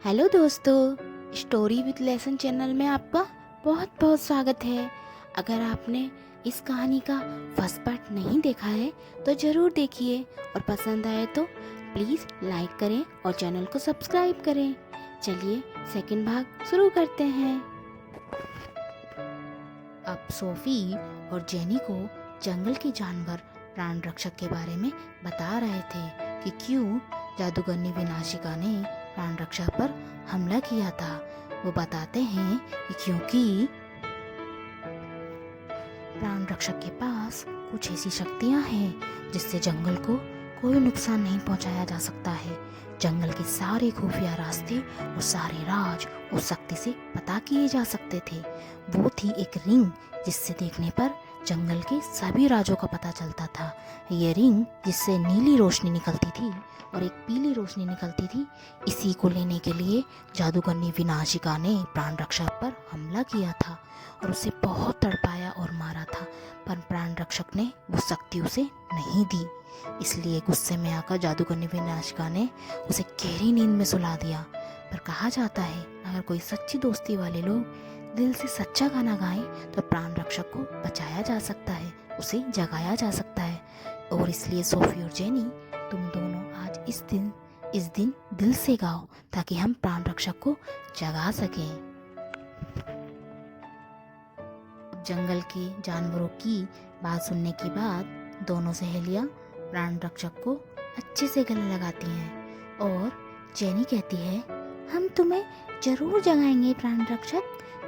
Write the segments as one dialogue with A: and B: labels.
A: Hello दोस्तों, story with lesson channel में आपका बहुत बहुत स्वागत है। अगर आपने इस कहानी का फर्स्ट पार्ट नहीं देखा है तो ज़रूर देखिए और पसंद आए तो प्लीज़ लाइक करें और चैनल को सब्सक्राइब करें। चलिए सेकंड भाग शुरू करते हैं। अब सोफ़ी और जेनी को जंगल के जानवर प्राण रक्षक के बारे में बता रहे थे कि क्यों जादूगरनी विनाशिका ने प्राण रक्षक पर हमला किया था। वो बताते हैं कि क्योंकि प्राण रक्षक के पास कुछ ऐसी शक्तियां हैं जिससे जंगल को कोई नुकसान नहीं पहुंचाया जा सकता है। जंगल के सारे खुफिया रास्ते और सारे राज उस शक्ति से पता किए जा सकते थे। वो थी एक रिंग जिससे देखने पर जंगल के सभी राजों का पता चलता था। ये रिंग जिससे नीली रोशनी निकलती थी और एक पीली रोशनी निकलती थी, इसी को लेने के लिए जादूगरनी विनाशिका ने प्राण रक्षक पर हमला किया था और उसे बहुत तड़पाया और मारा था, पर प्राण रक्षक ने वो शक्ति उसे नहीं दी। इसलिए गुस्से में आकर जादूगरनी विनाशिका ने उसे गहरी नींद में सुला दिया। पर कहा जाता है अगर कोई सच्ची दोस्ती वाले लोग दिल से सच्चा गाना गाएं तो प्राण रक्षक को बचाया जा सकता है, उसे जगाया जा सकता है। और इसलिए सोफी और जेनी, तुम दोनों आज इस दिन दिल से गाओ ताकि हम प्राण रक्षक को जगा सकें। जंगल के जानवरों की बात सुनने के बाद दोनों सहेलियां प्राण रक्षक को अच्छे से गले लगाती हैं और जेनी कहती है, हम तुम्हें जरूर जगाएंगे प्राण रक्षक,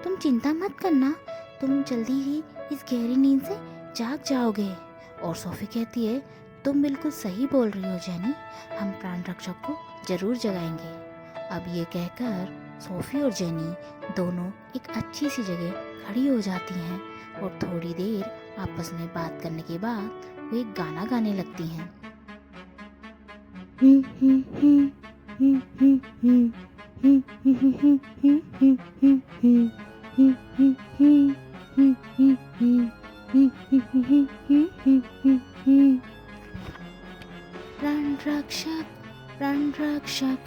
A: तुम चिंता मत करना, तुम जल्दी ही इस गहरी नींद से जाग जाओगे। और सोफी कहती है, तुम बिल्कुल सही बोल रही हो जेनी, हम प्राण रक्षक को जरूर जगाएंगे। अब ये कहकर सोफी और जेनी दोनों एक अच्छी सी जगह खड़ी हो जाती हैं और थोड़ी देर आपस में बात करने के बाद वो एक गाना गाने लगती हैं। प्राण रक्षक, प्राण रक्षक,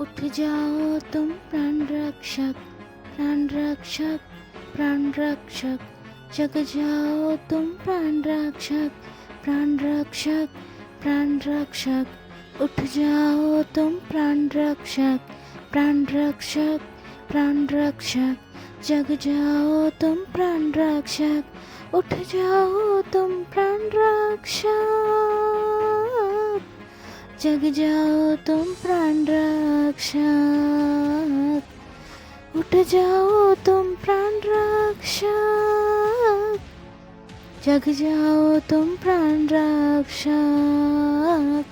A: उठ जाओ तुम प्राण रक्षक, प्राण रक्षक, प्राण रक्षक, जग जाओ तुम प्राण रक्षक, प्राण रक्षक, प्राण रक्षक, उठ जाओ तुम प्राण रक्षक, प्राण रक्षक, प्राण रक्षक, जग जाओ तुम प्राण रक्षक, उठ जाओ तुम प्राण रक्षक, जग जाओ तुम प्राण रक्षक, उठ जाओ तुम प्राण रक्षक, जग जाओ तुम प्राण रक्षक।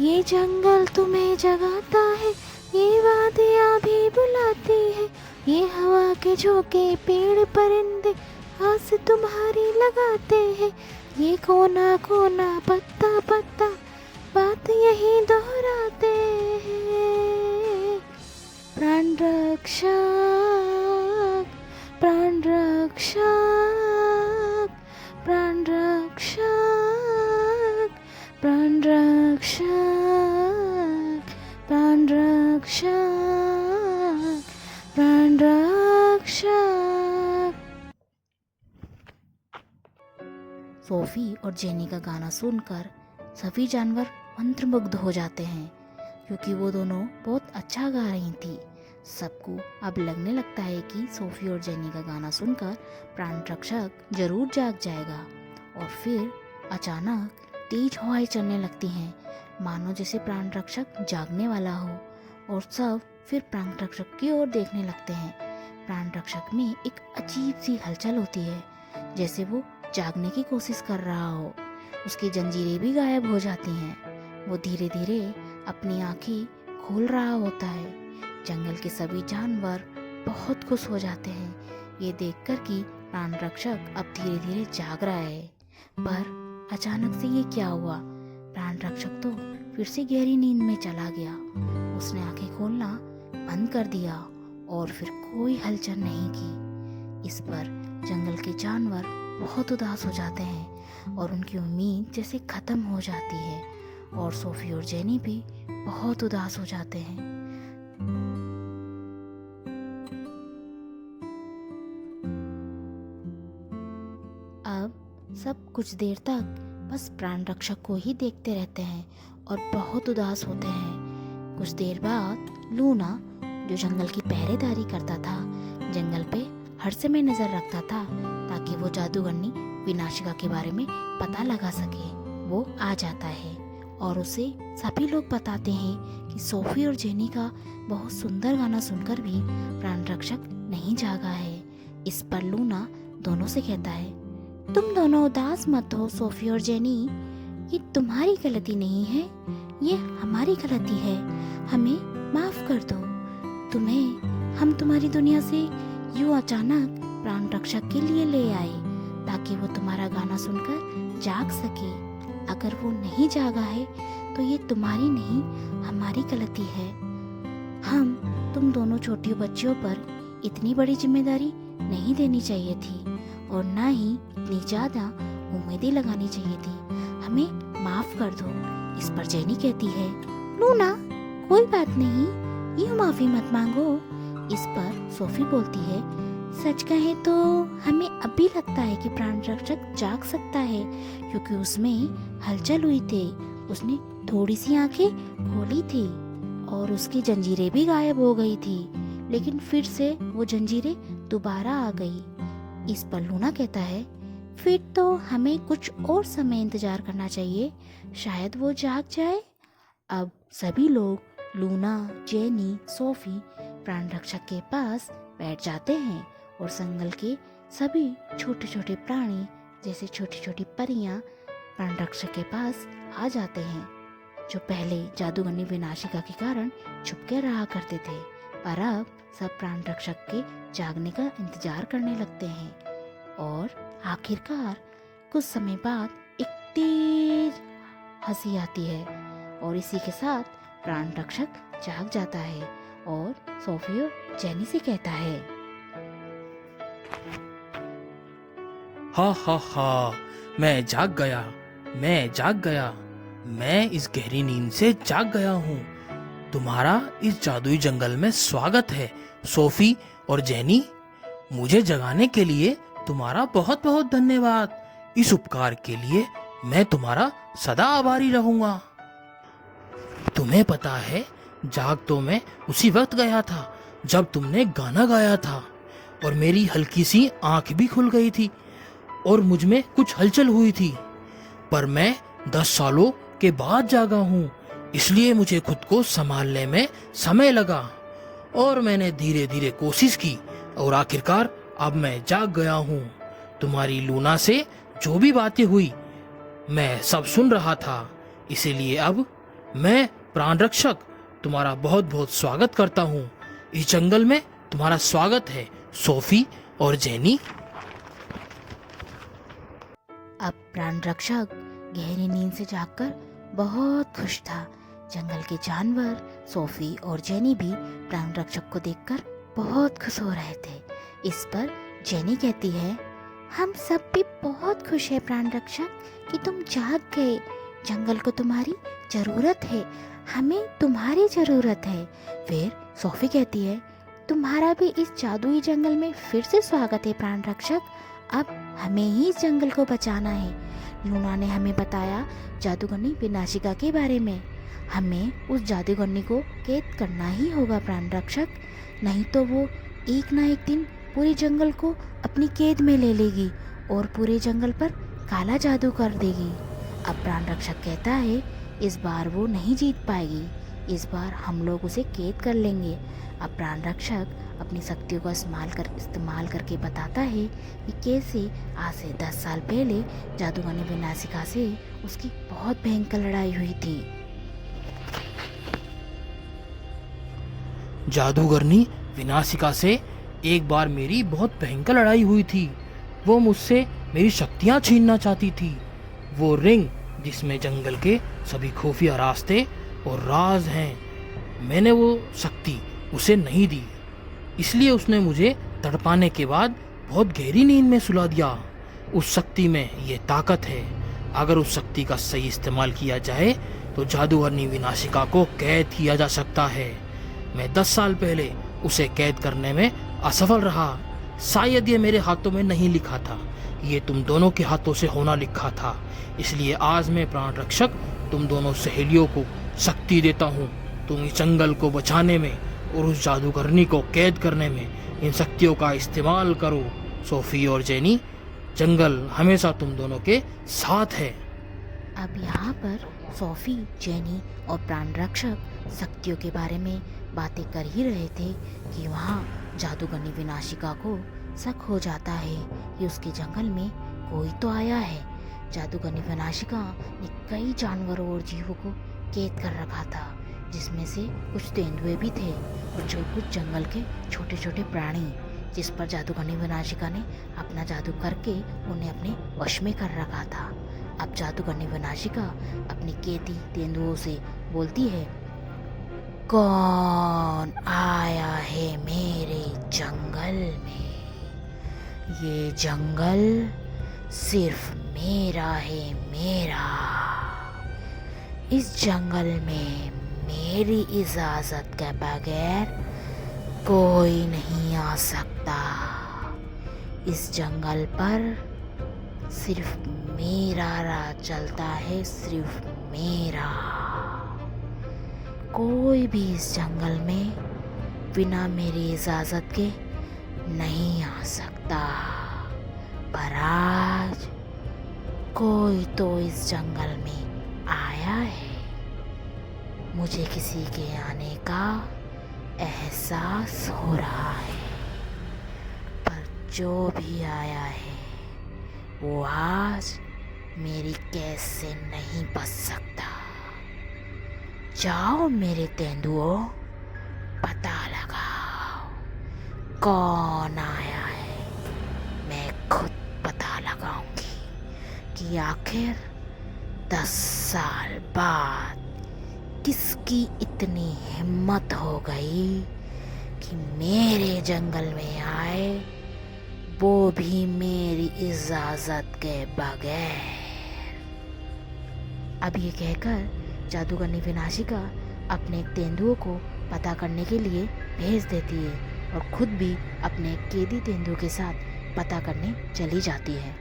A: ये जंगल तुम्हें जगाता है, ये वादियाँ भी बुलाती है, ये हवा के झोंके पेड़ परिंदे आस तुम्हारी लगाते हैं, ये कोना कोना पत्ता पत्ता बात यही दोहराते हैं। प्राण रक्षक, प्राण रक्षक, प्राण रक्षक, प्राण रक्षक, प्राण रक्षक, प्राण रक्षक। सोफी और जेनी का गाना सुनकर सभी जानवर मंत्रमुग्ध हो जाते हैं क्योंकि वो दोनों बहुत अच्छा गा रही थी। सबको अब लगने लगता है कि सोफी और जेनी का गाना सुनकर प्राण रक्षक जरूर जाग जाएगा। और फिर अचानक तेज हवाएं चलने लगती हैं, मानो जैसे प्राण रक्षक जागने वाला हो, और सब फिर प्राण रक्षक की ओर देखने लगते हैं। प्राण रक्षक में एक अजीब सी हलचल होती है, जैसे वो जागने की कोशिश कर रहा हो। उसकी जंजीरें भी गायब हो जाती हैं। वो धीरे धीरे अपनी आंखें खोल रहा होता है। जंगल के सभी जानवर बहुत खुश हो जाते हैं ये देखकर कि प्राण रक्षक अब धीरे धीरे जाग रहा है। पर अचानक से ये क्या हुआ? प्राण रक्षक तो फिर से गहरी नींद में चला गया। उसने आंखें खोलना बंद कर दिया और फिर कोई हलचल नहीं की। इस पर जंगल के जानवर बहुत उदास हो जाते हैं और उनकी उम्मीद जैसे खत्म हो जाती है। और सोफी और जेनी भी बहुत उदास हो जाते हैं। सब कुछ देर तक बस प्राण रक्षक को ही देखते रहते हैं और बहुत उदास होते हैं। कुछ देर बाद लूना, जो जंगल की पहरेदारी करता था, जंगल पे हर समय नजर रखता था ताकि वो जादूगरनी विनाशिका के बारे में पता लगा सके, वो आ जाता है और उसे सभी लोग बताते हैं कि सोफी और जेनी का बहुत सुंदर गाना सुनकर भी प्राण रक्षक नहीं जागा है। इस पर लूना दोनों से कहता है, तुम दोनों उदास मत हो सोफी और जेनी, ये तुम्हारी गलती नहीं है, ये हमारी गलती है, हमें माफ कर दो। हम तुम्हारी दुनिया से यूं अचानक प्राण रक्षक के लिए ले आए ताकि वो तुम्हारा गाना सुनकर जाग सके। अगर वो नहीं जागा है तो ये तुम्हारी नहीं, हमारी गलती है। हम तुम दोनों छोटी बच्चियों पर इतनी बड़ी जिम्मेदारी नहीं देनी चाहिए थी और ना ही इतनी ज्यादा उम्मीदें लगानी चाहिए थी, हमें माफ कर दो। इस पर जेनी कहती है, लूना कोई बात नहीं, यूं माफी मत मांगो। इस पर सोफी बोलती है, सच कहे तो हमें अब भी लगता है कि प्राण रक्षक जाग सकता है क्योंकि उसमें हलचल हुई थी, उसने थोड़ी सी आंखें खोली थी और उसकी जंजीरें भी गायब हो गई थी, लेकिन फिर से वो जंजीरें दोबारा आ गई। इस पर लूना कहता है, फिर तो हमें कुछ और समय इंतजार करना चाहिए, शायद वो जाग जाए। अब सभी लोग लूना, जेनी, सोफी प्राण रक्षक के पास बैठ जाते हैं और जंगल के सभी छोटे छोटे प्राणी जैसे छोटी छोटी परियां प्राण रक्षक के पास आ जाते हैं, जो पहले जादूगरनी विनाशिका के कारण छुपके रहा करते थे, पर अब सब प्राण रक्षक के जागने का इंतजार करने लगते हैं। और आखिरकार कुछ समय बाद एक तेज हंसी आती है और इसी के साथ प्राण रक्षक जाग जाता है और सोफी और जेनी से कहता है,
B: हा हा हा, मैं जाग गया, मैं जाग गया, मैं इस गहरी नींद से जाग गया हूँ। तुम्हारा इस जादुई जंगल में स्वागत है सोफी और जेनी। मुझे जगाने के लिए तुम्हारा बहुत बहुत धन्यवाद। इस उपकार के लिए मैं तुम्हारा सदा आभारी रहूंगा। तुम्हें पता है, जाग तो मैं उसी वक्त गया था जब तुमने गाना गाया था और मेरी हल्की सी आंख भी खुल गई थी और मुझ में कुछ हलचल हुई थी, पर मैं 10 सालों के बाद जागा हूँ, इसलिए मुझे खुद को संभालने में समय लगा और मैंने धीरे धीरे कोशिश की और आखिरकार अब मैं जाग गया हूँ। तुम्हारी लूना से जो भी बातें हुई मैं सब सुन रहा था, इसीलिए अब मैं प्राण रक्षक तुम्हारा बहुत बहुत स्वागत करता हूँ। इस जंगल में तुम्हारा स्वागत है सोफी और जेनी।
A: अब प्राण रक्षक गहरी नींद से जागकर बहुत खुश था। जंगल के जानवर सोफी और जेनी भी प्राण रक्षक को देखकर बहुत खुश हो रहे थे। इस पर जेनी कहती है, हम सब भी बहुत खुश है प्राण रक्षक कि तुम जाग गए। जंगल को तुम्हारी जरूरत है, हमें तुम्हारी जरूरत है। फिर सोफी कहती है, तुम्हारा भी इस जादुई जंगल में फिर से स्वागत है प्राण रक्षक, अब हमें ही इस जंगल को बचाना है। लूना ने हमें बताया जादूगरनी विनाशिका के बारे में, हमें उस जादूगरनी को कैद करना ही होगा प्राण रक्षक, नहीं तो वो एक ना एक दिन पूरे जंगल को अपनी कैद में ले लेगी और पूरे जंगल पर काला जादू कर देगी। अब प्राण रक्षक कहता है, इस बार वो नहीं जीत पाएगी, इस बार हम लोग उसे कैद कर लेंगे। अब प्राण रक्षक अपनी शक्तियों का इस्तेमाल करके बताता है कि कैसे आज से 10 साल पहले जादूगरनी विनाशिका से उसकी बहुत भयंकर लड़ाई हुई थी।
B: जादूगरनी विनाशिका से एक बार मेरी बहुत भयंकर लड़ाई हुई थी। वो मुझसे मेरी शक्तियाँ छीनना चाहती थी। वो रिंग जिसमें जंगल के सभी खुफिया रास्ते और राज हैं, मैंने वो शक्ति उसे नहीं दी, इसलिए उसने मुझे तड़पाने के बाद बहुत गहरी नींद में सुला दिया। उस शक्ति में ये ताकत है, अगर उस शक्ति का सही इस्तेमाल किया जाए तो जादूगरनी विनाशिका को कैद किया जा सकता है। मैं 10 साल पहले उसे कैद करने में असफल रहा, शायद ये मेरे हाथों में नहीं लिखा था, ये तुम दोनों के हाथों से होना लिखा था। इसलिए आज मैं प्राण रक्षक तुम दोनों सहेलियों को शक्ति देता हूँ। तुम इस जंगल को बचाने में और उस जादूगरनी को कैद करने में इन शक्तियों का इस्तेमाल करो। सोफी और जेनी, जंगल हमेशा तुम दोनों के साथ है।
A: अब यहाँ पर सोफी, जेनी और प्राण रक्षक शक्तियों के बारे में बातें कर ही रहे थे कि वहाँ जादूगरनी विनाशिका को शक हो जाता है कि उसके जंगल में कोई तो आया है। जादूगरनी विनाशिका ने कई जानवरों और जीवों को कैद कर रखा था, जिसमें से कुछ तेंदुए भी थे और जो कुछ जंगल के छोटे छोटे प्राणी, जिस पर जादूगरनी विनाशिका ने अपना जादू करके उन्हें अपने वश में कर रखा था। अब जादूगरनी विनाशिका अपनी कैदी तेंदुओं से बोलती है, कौन आया है मेरे जंगल में? ये जंगल सिर्फ मेरा है, मेरा। इस जंगल में मेरी इजाजत के बगैर कोई नहीं आ सकता। इस जंगल पर सिर्फ मेरा राज चलता है, सिर्फ मेरा। कोई भी इस जंगल में बिना मेरी इजाजत के नहीं आ सकता। पर आज कोई तो इस जंगल में आया है। मुझे किसी के आने का एहसास हो रहा है। पर जो भी आया है वो आज मेरी कैद से नहीं बच सकता। जाओ मेरे तेंदुओं, पता लगाओ कौन आया है। मैं खुद पता लगाऊंगी कि आखिर 10 साल बाद किसकी इतनी हिम्मत हो गई कि मेरे जंगल में आए, वो भी मेरी इजाजत के बगैर। अब ये कहकर जादूगरनी विनाशिका अपने तेंदुओं को पता करने के लिए भेज देती है और खुद भी अपने कैदी तेंदुओं के साथ पता करने चली जाती है।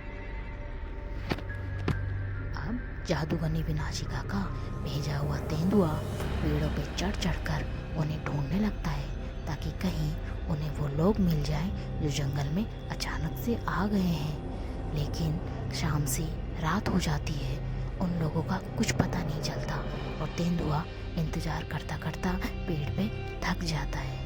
A: अब जादूगरनी विनाशिका का भेजा हुआ तेंदुआ पेड़ों पे चढ़ चढ़कर उन्हें ढूंढने लगता है, ताकि कहीं उन्हें वो लोग मिल जाएं जो जंगल में अचानक से आ गए हैं। लेकिन शाम से रात हो जाती है, उन लोगों का कुछ पता नहीं चलता और तेंदुआ इंतज़ार करता करता पेड़ पे थक जाता है।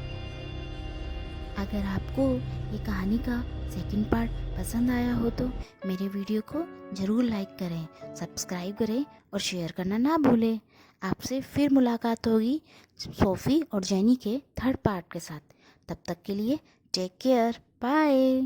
A: अगर आपको ये कहानी का सेकंड पार्ट पसंद आया हो तो मेरे वीडियो को ज़रूर लाइक करें, सब्सक्राइब करें और शेयर करना ना भूलें। आपसे फिर मुलाकात होगी सोफ़ी और जेनी के थर्ड पार्ट के साथ। तब तक के लिए टेक केयर, बाय।